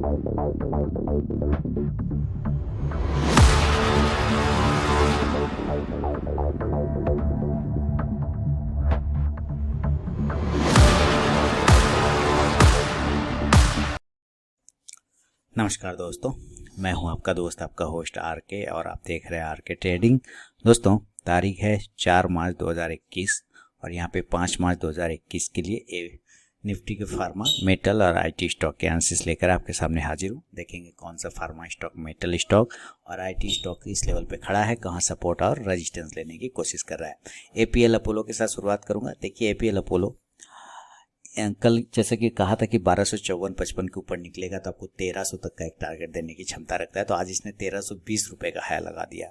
नमस्कार दोस्तों, मैं हूं आपका दोस्त, आपका होस्ट आर के, और आप देख रहे हैं आर के ट्रेडिंग। दोस्तों, तारीख है 4 मार्च 2021 और यहां पे 5 मार्च 2021 के लिए निफ्टी के फार्मा, मेटल और आईटी स्टॉक के एनालिसिस लेकर आपके सामने हाजिर हूं। देखेंगे कौन सा फार्मा स्टॉक, मेटल स्टॉक और आईटी स्टॉक इस लेवल पे खड़ा है, कहां सपोर्ट और रेजिस्टेंस लेने की कोशिश कर रहा है। एपीएल अपोलो के साथ शुरुआत करूंगा। देखिए, एपीएल अपोलो कल जैसे कि कहा था कि 1254.55 के ऊपर निकलेगा तो आपको 1300 तक का एक टारगेट देने की क्षमता रखता है, तो आज इसने 1320 रुपए का हाई लगा दिया।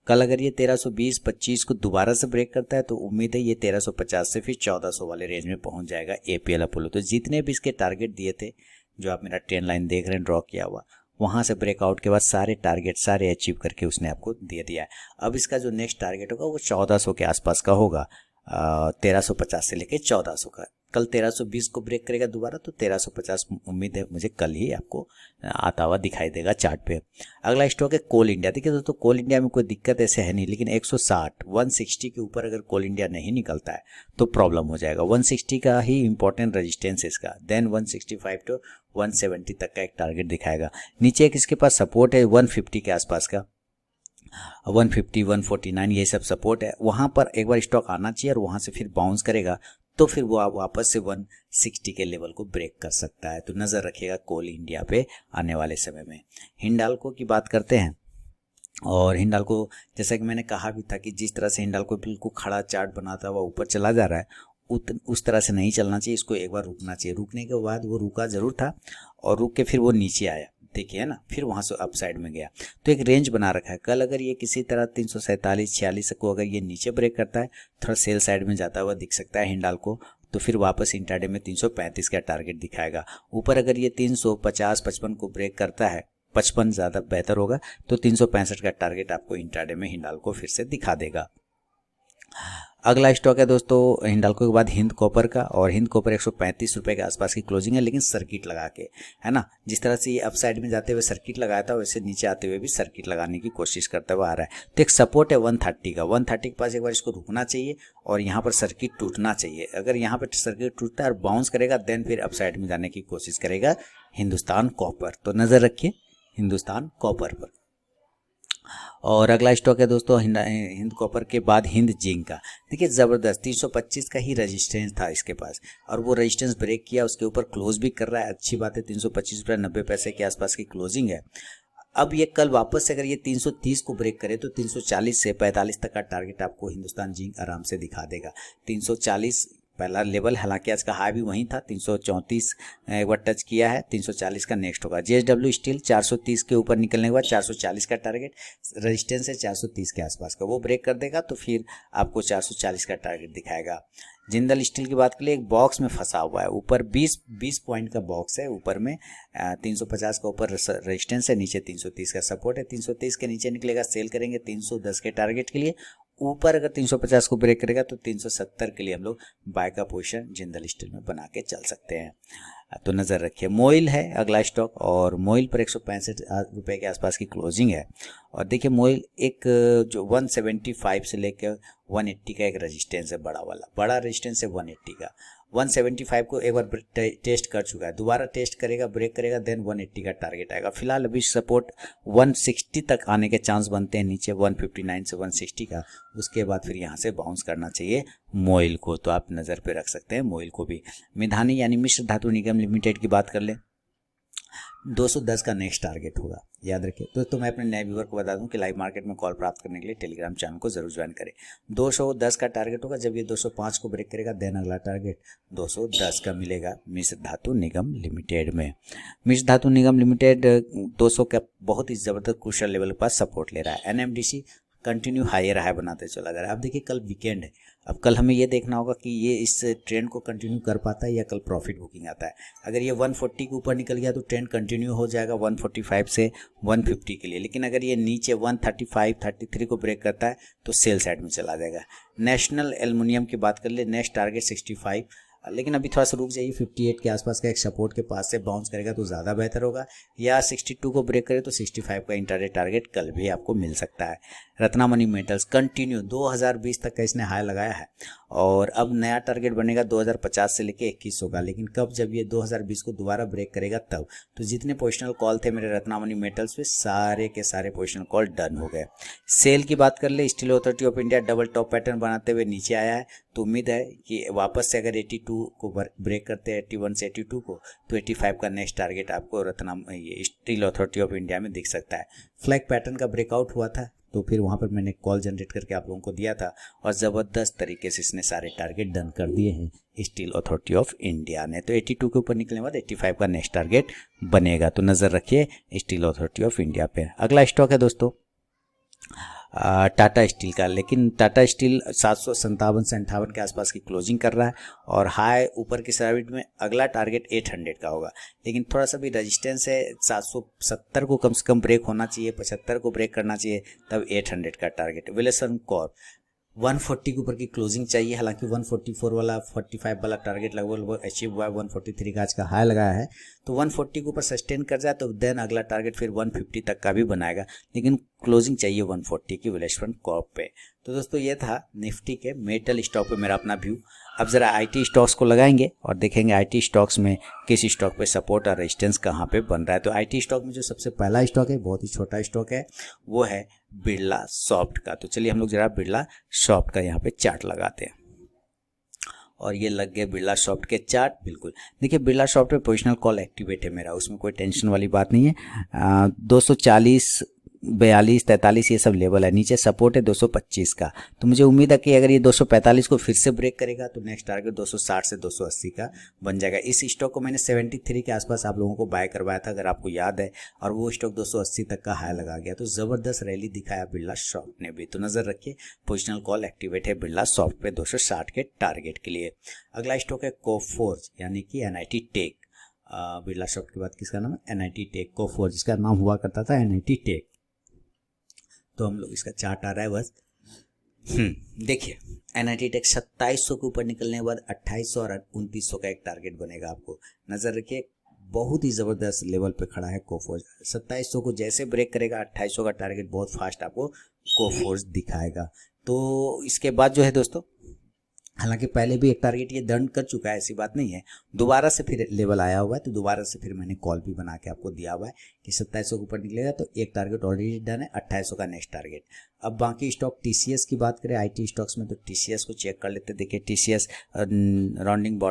कल अगर ये 1320-25 को दोबारा से ब्रेक करता है तो उम्मीद है ये 1350 से फिर 1400 वाले रेंज में पहुंच जाएगा एपीएल अपोलो। तो जितने भी इसके टारगेट दिए थे, जो आप मेरा ट्रेंड लाइन देख रहे हैं ड्रॉ किया हुआ, वहां से ब्रेकआउट के बाद सारे टारगेट सारे अचीव करके उसने आपको दे दिया है। अब इसका जो नेक्स्ट टारगेट होगा वो 1400 के आसपास का होगा, 1350 से लेके 1400 का। कल 1320 को ब्रेक करेगा दोबारा तो 1350 उम्मीद है मुझे कल ही आपको आता हुआ दिखाई देगा चार्ट पे। अगला स्टॉक है कोल इंडिया। देखिए दोस्तों, कोल इंडिया में कोई दिक्कत ऐसे है नहीं, लेकिन 160 के ऊपर अगर कोल इंडिया नहीं निकलता है तो प्रॉब्लम हो जाएगा। 160 का ही इंपॉर्टेंट रेजिस्टेंस है इसका, देन 165 टू 170 तक का एक टारगेट दिखाएगा। नीचे एक इसके पास सपोर्ट है 150 के आसपास का, 150, 149 ये सब सपोर्ट है। वहां पर एक बार स्टॉक आना चाहिए और वहां से फिर बाउंस करेगा तो फिर वो आप वापस से 160 के लेवल को ब्रेक कर सकता है। तो नजर रखिएगा कोल इंडिया पे आने वाले समय में। हिंडाल्को की बात करते हैं, और हिंडाल्को जैसा कि मैंने कहा भी था कि जिस तरह से हिंडाल्को बिल्कुल खड़ा चार्ट बनाता हुआ ऊपर चला जा रहा है, उस तरह से नहीं चलना चाहिए। इसको एक बार रुकना चाहिए। रुकने के बाद वो रुका जरूर था और रुक के फिर वो नीचे आया, देखिए ना, फिर वहां से अप साइड में गया। तो एक रेंज बना रखा है। कल अगर ये किसी तरह 347-46 को अगर ये नीचे ब्रेक करता है, थोड़ा सेल साइड में जाता हुआ दिख सकता है हिंडाल्को, तो फिर वापस इंट्राडे में 335 का टारगेट दिखाएगा। ऊपर अगर ये 350-55 को ब्रेक करता है, 55 ज़्यादा बेहतर होगा, तो 365 का टारगेट आपको इंट्राडे में हिंडाल्को फिर से दिखा देगा। अगला स्टॉक है दोस्तों हिंडाल्को के बाद हिंद कॉपर का, और हिंद कॉपर 135 रुपए के आसपास की क्लोजिंग है, लेकिन सर्किट लगा के, है ना। जिस तरह से ये अप साइड में जाते हुए सर्किट लगाया था, वैसे नीचे आते हुए भी सर्किट लगाने की कोशिश करता हुआ आ रहा है। तो एक सपोर्ट है 130 का, 130 के पास एक बार इसको रुकना चाहिए और यहाँ पर सर्किट टूटना चाहिए। अगर यहाँ पर सर्किट टूटता है और बाउंस करेगा, देन फिर अप साइड में जाने की कोशिश करेगा हिंदुस्तान कॉपर। तो नजर रखिए हिंदुस्तान कॉपर पर। और अगला स्टॉक है दोस्तों हिंद कॉपर के बाद हिंद जिंक का। देखिए, ज़बरदस्त 325 का ही रेजिस्टेंस था इसके पास, और वो रेजिस्टेंस ब्रेक किया, उसके ऊपर क्लोज भी कर रहा है। अच्छी बात है, 325 रुपये 90 पैसे के आसपास की क्लोजिंग है। अब ये कल वापस से अगर ये 330 को ब्रेक करे तो 340 से 45 तक का टारगेट आपको हिंदुस्तान जिंक आराम से दिखा देगा। 340 पहला लेवल, हालांकि आज का हाई भी वहीं था, 334 एक बार टच किया है, 340 का नेक्स्ट होगा। जेएसडब्ल्यू स्टील 430 के ऊपर निकलने के बाद 440 का टारगेट रेजिस्टेंस है 430 के आसपास का, वो ब्रेक कर देगा तो फिर आपको 440 का टारगेट दिखाएगा। जिंदल स्टील की बात करें, एक बॉक्स में फंसा हुआ है, ऊपर 20 पॉइंट का बॉक्स है, ऊपर में 350 का ऊपर रेजिस्टेंस है, नीचे 330 का सपोर्ट है। 330 के नीचे निकलेगा, सेल करेंगे 310 के टारगेट के लिए। ऊपर अगर 350 को ब्रेक करेगा तो 370 के लिए हम लोग बाय का पोजीशन जिंदल स्टील में बना के चल सकते हैं। तो नज़र रखिए। मोइल है अगला स्टॉक, और मोइल पर 165 रुपये के आसपास की क्लोजिंग है। और देखिए, मोइल एक जो 175 से लेकर 180 का एक रेजिस्टेंस है, बड़ा रेजिस्टेंस है 180 का। 175 को एक बार टेस्ट कर चुका है, दोबारा टेस्ट करेगा, ब्रेक करेगा, देन 180 का टारगेट आएगा। फिलहाल अभी सपोर्ट 160 तक आने के चांस बनते हैं नीचे, 159 से 160 का। उसके बाद फिर यहाँ से बाउंस करना चाहिए मोइल को, तो आप नज़र पे रख सकते हैं मोइल को भी। मिधानी यानी मिश्र धातु निगम लिमिटेड की बात कर लें, 210 का नेक्स्ट टारगेट होगा, याद रखिए दोस्तों। मैं अपने नए व्यूअर को बता दूं कि लाइव मार्केट में कॉल प्राप्त करने के लिए टेलीग्राम चैनल को जरूर ज्वाइन करें। 210 का टारगेट होगा, जब ये 205 को ब्रेक करेगा, देन अगला टारगेट 210 का मिलेगा मिश्र धातु निगम लिमिटेड में। मिश्र धातु निगम लिमिटेड 200 का बहुत ही जबरदस्त क्रूशियल लेवल के पास सपोर्ट ले रहा है। एनएमडीसी कंटिन्यू हायर हाई बनाते चला जा रहा है। अब देखिए, कल वीकेंड है, अब कल हमें ये देखना होगा कि ये इस ट्रेंड को कंटिन्यू कर पाता है या कल प्रॉफिट बुकिंग आता है। अगर ये 140 के ऊपर निकल गया तो ट्रेंड कंटिन्यू हो जाएगा 145 से 150 के लिए, लेकिन अगर ये नीचे 135, 33 को ब्रेक करता है तो सेल साइड में चला जाएगा। नेशनल एल्युमिनियम की बात कर ले, नेक्स्ट टारगेट 65 लेकिन अभी थोड़ा सा रुक जाइए, 58 के आसपास का एक सपोर्ट के पास से बाउंस करेगा तो ज़्यादा बेहतर होगा, या 62 को ब्रेक करे तो 65 का इंटरडे टारगेट कल भी आपको मिल सकता है। रत्नामणि मेटल्स कंटिन्यू 2020 तक का इसने हाई लगाया है और अब नया टारगेट बनेगा 2050 से लेके 2100 का, लेकिन कब, जब ये 2020 को दोबारा ब्रेक करेगा तब। तो जितने पोजिशनल कॉल थे मेरे रत्नामणि मेटल्स पे, सारे के सारे पोजिशनल कॉल डन हो गए। सेल की बात कर ले, steel authority of India double top pattern बनाते हुए नीचे आया है, तो उम्मीद है कि वापस से अगर 82 को ब्रेक करते हैं, 81 से 82 को, तो 85 का नेक्स्ट टारगेट आपको स्टील अथॉरिटी ऑफ इंडिया में दिख सकता है। फ्लैग पैटर्न का ब्रेकआउट हुआ था तो फिर वहाँ पर मैंने कॉल जनरेट करके आप लोगों को दिया था और ज़बरदस्त तरीके से इसने सारे टारगेट डन कर दिए हैं स्टील अथॉरिटी ऑफ इंडिया ने। तो 82 के ऊपर निकलने के बाद 85 का नेक्स्ट टारगेट बनेगा, तो नज़र रखिए स्टील अथॉरिटी ऑफ इंडिया पे। अगला स्टॉक है दोस्तों टाटा स्टील का, लेकिन टाटा स्टील 757 से 58 के आसपास की क्लोजिंग कर रहा है और हाई ऊपर की साइड में अगला टारगेट 800 का होगा, लेकिन थोड़ा सा भी रेजिस्टेंस है। 770 को कम से कम ब्रेक होना चाहिए, 75 को ब्रेक करना चाहिए, तब 800 का टारगेट। विल्सन कॉर्प 140 के ऊपर की क्लोजिंग चाहिए, हालांकि 144 वाला 45 वाला टारगेट लगभग अचीव हुआ है, 143 का आज का हाई लगाया है, तो 140 के ऊपर सस्टेन कर जाए तो देन अगला टारगेट फिर 150 तक का भी बनाएगा, लेकिन क्लोजिंग चाहिए 140 की विल्सन कॉर्प पे। तो दोस्तों ये था निफ्टी के मेटल स्टॉक पे मेरा अपना व्यू। अब जरा आईटी स्टॉक्स को लगाएंगे और देखेंगे आईटी स्टॉक्स में किस स्टॉक पे सपोर्ट और रेजिस्टेंस कहाँ पे बन रहा है। तो आईटी स्टॉक में जो सबसे पहला स्टॉक है, बहुत ही छोटा स्टॉक है, वो है बिरला सॉफ्ट का। तो चलिए हम लोग जरा बिरला सॉफ्ट का यहाँ पे चार्ट लगाते हैं और ये लग गए बिरला सॉफ्ट के चार्ट। बिल्कुल देखिए, बिरला सॉफ्ट पे पोजिशनल कॉल एक्टिवेट है मेरा, उसमें कोई टेंशन वाली बात नहीं है। 240, 42, 43 ये सब लेवल है, नीचे सपोर्ट है 225 का। तो मुझे उम्मीद है कि अगर ये 245 को फिर से ब्रेक करेगा तो नेक्स्ट टारगेट 260 से 280 का बन जाएगा। इस स्टॉक को मैंने 73 के आसपास आप लोगों को बाय करवाया था, अगर आपको याद है, और वो स्टॉक 280 तक का हाई लगा गया। तो ज़बरदस्त रैली दिखाया बिरला सॉफ्ट ने भी, तो नज़र रखिए पोजिशनल कॉल एक्टिवेट है बिरला सॉफ्ट पे 260 के टारगेट के लिए। अगला स्टॉक है कोफोर्ज यानी कि NIT टेक। बिरला सॉफ्ट के बाद किसका नाम है? NIT take. कोफोर्ज जिसका नाम हुआ करता था NIT टेक। तो हम लोग इसका चार्ट आ रहा है बस। देखिए NIT टेक 2700 के ऊपर निकलने के बाद 2800 और 2900 का एक टारगेट बनेगा, आपको नजर रखिए। बहुत ही जबरदस्त लेवल पे खड़ा है कोफोर्ज। 2700 को जैसे ब्रेक करेगा 2800 का टारगेट बहुत फास्ट आपको कोफोर्ज दिखाएगा। तो इसके बाद जो है दोस्तों, हालांकि पहले भी एक टारगेट ये दंड कर चुका है, ऐसी बात नहीं है, दोबारा से फिर लेवल आया हुआ है, तो दोबारा से फिर मैंने कॉल भी बना के आपको दिया हुआ है कि 2700 के ऊपर निकलेगा तो एक टारगेट ऑलरेडी डन है, 2800 का नेक्स्ट टारगेट। अब बाकी स्टॉक TCS की बात करें, IT स्टॉक्स में, तो TCS को चेक कर लेते। देखिए TCS राउंडिंग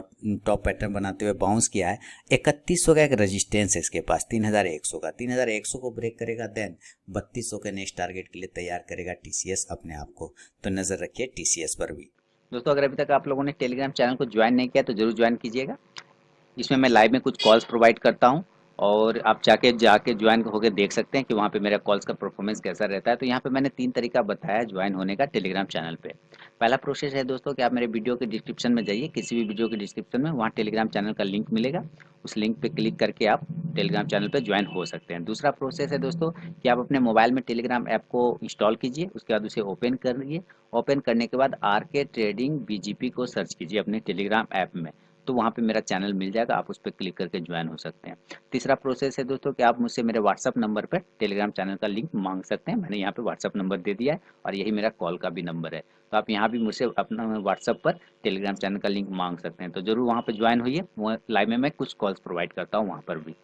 टॉप पैटर्न बनाते हुए बाउंस किया है। 3100 का एक रजिस्टेंस है इसके पास, 3100 का। 3100 को ब्रेक करेगा देन 3200 के नेक्स्ट टारगेट के लिए तैयार करेगा TCS अपने आप को, तो नजर रखिए TCS पर भी। दोस्तों अगर अभी तक आप लोगों ने टेलीग्राम चैनल को ज्वाइन नहीं किया तो जरूर ज्वाइन कीजिएगा। इसमें मैं लाइव में कुछ कॉल्स प्रोवाइड करता हूं और आप जाके ज्वाइन होकर देख सकते हैं कि वहां पे मेरा कॉल्स का परफॉर्मेंस कैसा रहता है। तो यहाँ पे मैंने 3 तरीका बताया ज्वाइन होने का टेलीग्राम चैनल पे। पहला प्रोसेस है दोस्तों कि आप मेरे वीडियो के डिस्क्रिप्शन में जाइए, किसी भी वीडियो के डिस्क्रिप्शन में वहाँ टेलीग्राम चैनल का लिंक मिलेगा, उस लिंक पे क्लिक करके आप टेलीग्राम चैनल पे ज्वाइन हो सकते हैं। दूसरा प्रोसेस है दोस्तों कि आप अपने मोबाइल में टेलीग्राम ऐप को इंस्टॉल कीजिए, उसके बाद उसे ओपन करिए। ओपन करने के बाद RK ट्रेडिंग BGP को सर्च कीजिए अपने टेलीग्राम ऐप में, तो वहाँ पे मेरा चैनल मिल जाएगा, आप उस पर क्लिक करके ज्वाइन हो सकते हैं। तीसरा प्रोसेस है दोस्तों कि आप मुझसे मेरे व्हाट्सअप नंबर पर टेलीग्राम चैनल का लिंक मांग सकते हैं। मैंने यहाँ पे व्हाट्सअप नंबर दे दिया है और यही मेरा कॉल का भी नंबर है, तो आप यहाँ भी मुझसे अपना व्हाट्सअप पर टेलीग्राम चैनल का लिंक मांग सकते हैं। तो जरूर वहाँ पर ज्वाइन होइए, लाइव में मैं कुछ कॉल्स प्रोवाइड करता हूँ वहाँ पर भी।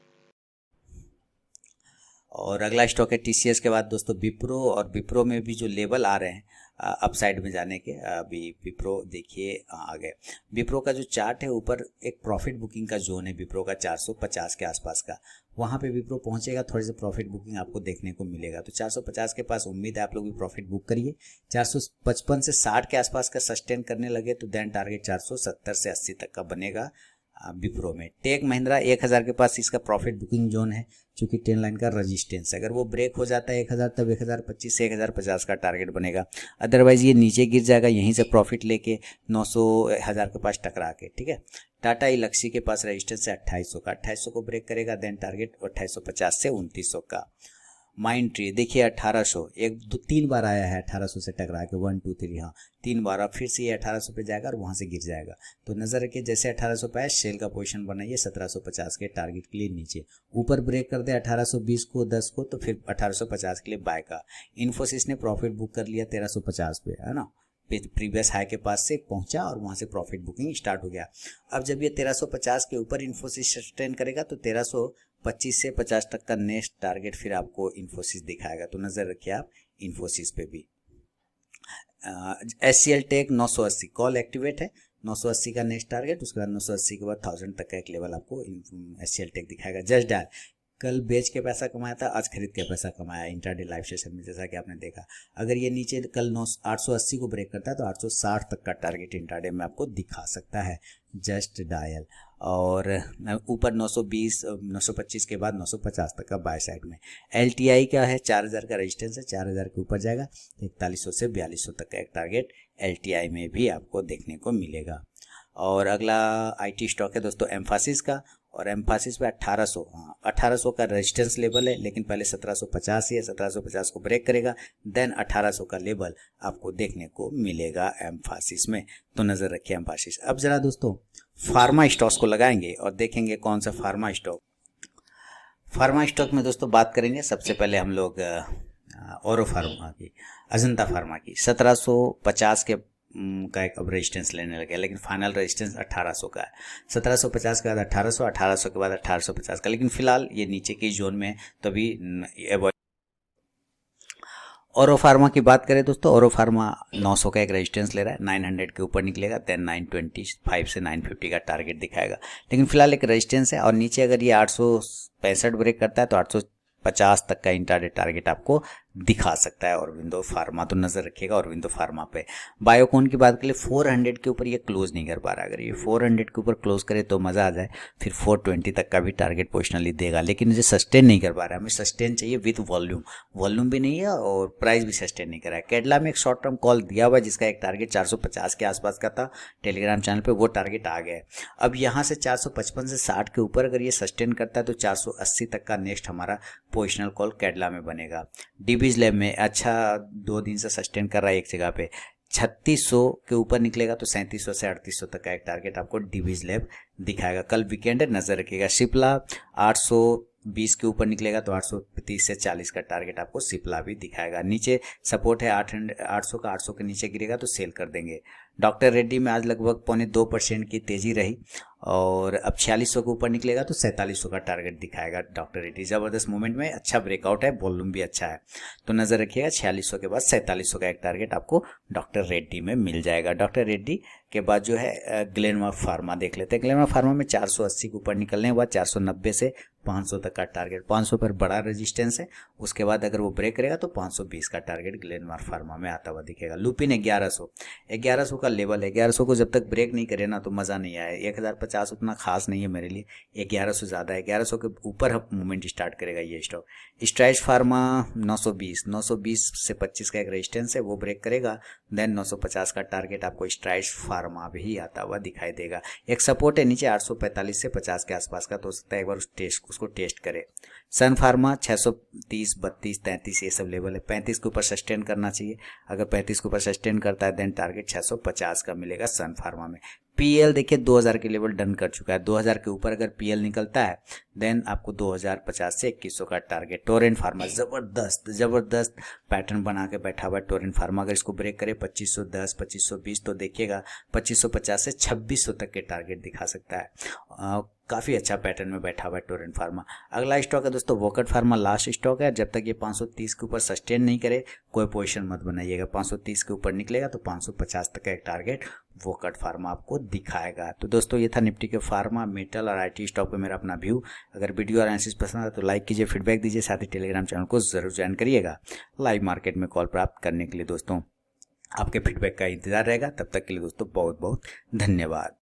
और अगला स्टॉक है TCS के बाद दोस्तों विप्रो, और विप्रो में भी जो लेवल आ रहे हैं अपसाइड में जाने के, अभी विप्रो देखिए आ गए। विप्रो का जो चार्ट है ऊपर एक प्रॉफिट बुकिंग का जोन है विप्रो का 450 के आसपास का, वहाँ पे विप्रो पहुंचेगा, थोड़ी सी प्रॉफिट बुकिंग आपको देखने को मिलेगा। तो 450 के पास उम्मीद है आप लोग भी प्रॉफिट बुक करिए। 455 से 60 के आसपास का सस्टेन करने लगे तो देन टारगेट 470 से 80 तक का बनेगा विप्रो में। टेक महिंद्रा 1000 के पास इसका प्रॉफिट बुकिंग जोन है, चूंकि 10 लाइन का रजिस्टेंस है, अगर वो ब्रेक हो जाता है 1000 तब 1025 से 1050 का टारगेट बनेगा। अदरवाइज ये नीचे गिर जाएगा, यहीं से प्रॉफिट लेके 900 1000 के पास टकरा के, ठीक है। टाटा इलक्सी के पास रजिस्टेंस है 2800 का, 2800 को ब्रेक करेगा देन टारगेट 2850 से 2900 का। माइंड ट्री देखिए 1800, एक दो तीन बार आया है 1800 से टकरा के 1 2 3, हाँ 3 बार। अब फिर से ये 1800 पे जाएगा और वहाँ से गिर जाएगा। तो नज़र रखिए जैसे 1800 पे आया सेल का पोजीशन बनाइए 1750 के टारगेट के लिए नीचे, ऊपर ब्रेक कर दे 1820 को 10 को तो फिर 1850 के लिए बाय का। इन्फोसिस ने प्रॉफिट बुक कर लिया 1350 पे, है ना, प्रीवियस हाई के पास से पहुंचा और वहां से प्रॉफिट बुकिंग स्टार्ट हो गया। अब जब ये 1350 के ऊपर इन्फोसिस सस्टेन करेगा तो 1325 से 50 तक का नेक्स्ट टारगेट फिर आपको इन्फोसिस दिखाएगा। तो नजर रखिए आप इन्फोसिस पे भी। HCL टेक 980 कॉल एक्टिवेट है, 980 का नेक्स्ट टारगेट, उसके बाद 980 के बाद 1000 तक का एक लेवल आपको HCL टेक दिखाएगा। जस्ट डायल कल बेच के पैसा कमाया था, आज खरीद के पैसा कमाया इंट्राडे लाइव सेशन में, जैसा कि आपने देखा। अगर ये नीचे कल 880 को ब्रेक करता है तो 860 तक का टारगेट इंट्राडे में आपको दिखा सकता है। जस्ट डायल और ऊपर 920 925 के बाद 950 तक का बाय साइड में। LTI क्या है, 4000 का रेजिस्टेंस है, 4000 के ऊपर जाएगा, 4100 से 4200 तक का एक टारगेट LTI में भी आपको देखने को मिलेगा। और अगला IT स्टॉक है दोस्तों एम्फासिस का, और एम्फासिस पे 1800 का रेजिस्टेंस लेवल है, लेकिन पहले 1750 ही है, 1750 को ब्रेक करेगा, देन 1800 का लेवल आपको देखने को मिलेगा एम्फासिस में। तो नजर रखिए एम्फासिस। अब जरा दोस्तों फार्मा स्टॉक्स को लगाएंगे और देखेंगे कौन सा फार्मा स्टॉक। फार्मा स्टॉक में दोस्तों बात करेंगे सबसे पहले हम लोग औरो फार्मा की, अजंता फार्मा की। 1750 के का एक अब रेजिस्टेंस लेने लगे, लेकिन फाइनल रेजिस्टेंस 1800 का है। 1750 के बाद 1800, 1800 के बाद 1850 का, लेकिन फिलहाल ये नीचे की जोन में, तभी अवॉइड। औरो फार्मा की बात करें दोस्तों, औरो फार्मा 900 का एक रेजिस्टेंस ले रहा है, 900 के ऊपर निकलेगा, देन 925 से 950 का टारगेट दिखाएगा, लेकिन फिलहाल एक रेजिस्टेंस है। और नीचे अगर ये 865 ब्रेक करता है तो 850 तक का इंट्राडे टारगेट आपको दिखा सकता है औरबिंदो फार्मा। तो नजर रखिएगा औरबिंदो फार्मा पे। बायोकॉन की बात करें 400 के ऊपर ये क्लोज नहीं कर पा रहा, अगर ये 400 के ऊपर क्लोज करे तो मजा आ जाए, फिर 420 तक का भी टारगेट पोजिशनली देगा, लेकिन मुझे सस्टेन नहीं कर पा रहा है। हमें सस्टेन चाहिए विद वॉल्यूम भी नहीं है और प्राइस भी सस्टेन नहीं कर रहा है। कैडला में एक शॉर्ट टर्म कॉल दिया हुआ जिसका एक टारगेट 450 के आसपास का था, टेलीग्राम चैनल पे वो टारगेट आ गया है। अब यहाँ से 455 से 60 के ऊपर अगर ये सस्टेन करता है तो 480 तक का नेक्स्ट हमारा पोजिशनल कॉल कैडला में बनेगा। डीबीज लैब में अच्छा 2 दिन से सस्टेन कर रहा है एक जगह पे, 3600 के ऊपर निकलेगा तो 3700 से 3800 तक का एक टारगेट आपको डीबीज लैब दिखाएगा। कल वीकेंड है, नजर रखिएगा। शिप्ला 820 के ऊपर निकलेगा तो 830 से 40 का टारगेट आपको शिप्ला भी दिखाएगा। नीचे सपोर्ट है 800 का, 800 के नीचे गिरेगा तो सेल कर देंगे। डॉक्टर रेड्डी में आज लगभग 0.25% की तेजी रही और अब 4600 के ऊपर निकलेगा तो 4700 का टारगेट दिखाएगा डॉक्टर रेड्डी। जबरदस्त मूवमेंट में, अच्छा ब्रेकआउट है, वॉल्यूम भी अच्छा है, तो नजर रखिएगा 4600 के बाद 4700 का एक टारगेट आपको डॉक्टर रेड्डी में मिल जाएगा। डॉक्टर रेड्डी के बाद जो है ग्लेनमार्क फार्मा देख लेते हैं। ग्लेनमार्क फार्मा में 480 के ऊपर निकलने के बाद 490 से 500 तक का टारगेट, 500 पर बड़ा रेजिस्टेंस है, उसके बाद अगर वो ब्रेक करेगा तो 520 का टारगेट ग्लेनमार्क फार्मा में आता हुआ दिखेगा। लुपिन 1100 का लेवल है, 1100 को जब तक ब्रेक नहीं करे ना तो मज़ा नहीं आया। 1050 उतना खास नहीं है मेरे लिए, 1100 ज़्यादा है, 1100 के ऊपर मूवमेंट स्टार्ट करेगा ये स्टॉक। स्ट्राइड्स फार्मा 920 से 25 का एक रेजिस्टेंस है, वो ब्रेक करेगा, देन 950 का टारगेट आपको स्ट्राइड्स फार्मा भी आता हुआ दिखाई देगा। एक सपोर्ट है नीचे 845 से 50 के आसपास का, तो हो सकता है एक बार उसको टेस्ट करे। सन फार्मा 630, 32, 33 ये सब लेवल है, 35 के ऊपर सस्टेन करना चाहिए। अगर 35 के ऊपर सस्टेन करता है देन टारगेट 650 का मिलेगा सन फार्मा में। पीएल देखिए 2000 के लेवल डन कर चुका है, 2000 के ऊपर अगर पीएल निकलता है देन आपको 2050 से 2100 का टारगेट। टोरेंट फार्मा जबरदस्त पैटर्न बना के बैठा हुआ है टोरेंट फार्मा, अगर इसको ब्रेक करे 2510, 2520 तो देखिएगा 2550 से 2600 तक के टारगेट दिखा सकता है। काफ़ी अच्छा पैटर्न में बैठा हुआ है टोरेंट फार्मा। अगला स्टॉक है दोस्तों वोकट फार्मा, लास्ट स्टॉक है। जब तक ये 530 के ऊपर सस्टेन नहीं करे कोई पोजीशन मत बनाइएगा। 530 के ऊपर निकलेगा तो 550 तक का एक टारगेट वोकट फार्मा आपको दिखाएगा। तो दोस्तों ये था निफ्टी के फार्मा, मेटल और आईटी स्टॉक पे मेरा अपना व्यू। अगर वीडियो और एनालिसिस पसंद आया तो लाइक कीजिए, फीडबैक दीजिए, साथ ही टेलीग्राम चैनल को जरूर ज्वाइन करिएगा लाइव मार्केट में कॉल प्राप्त करने के लिए। दोस्तों आपके फीडबैक का इंतजार रहेगा, तब तक के लिए दोस्तों बहुत बहुत धन्यवाद।